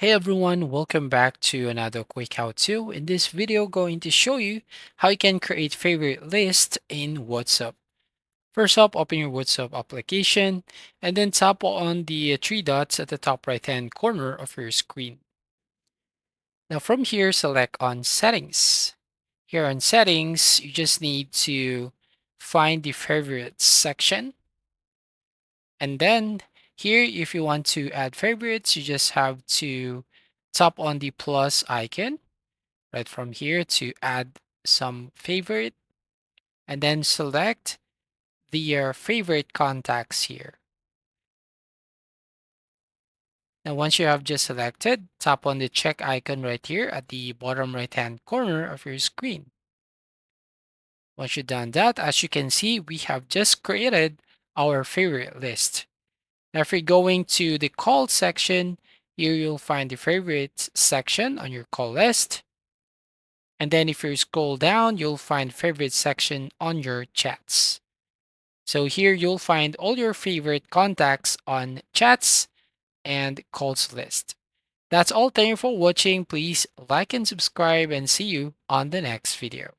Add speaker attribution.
Speaker 1: Hey everyone, welcome back to another quick how-to. In this video, going to show you how you can create favorite list in WhatsApp. First up, open your WhatsApp application and then tap on the three dots at the top right-hand corner of your screen. Now from here, select on settings. Here on settings, you just need to find the favorites section. And then here, if you want to add favorites, you just have to tap on the plus icon right from here to add some favorite and then select the favorite contacts here. Now, once you have just selected, tap on the check icon right here at the bottom right hand corner of your screen. Once you've done that, as you can see, we have just created our favorite list. Now, if you're going to the call section, here you'll find the favorites section on your call list. And then if you scroll down, you'll find favorite section on your chats. So here you'll find all your favorite contacts on chats and calls list. That's all. Thank you for watching. Please like and subscribe and see you on the next video.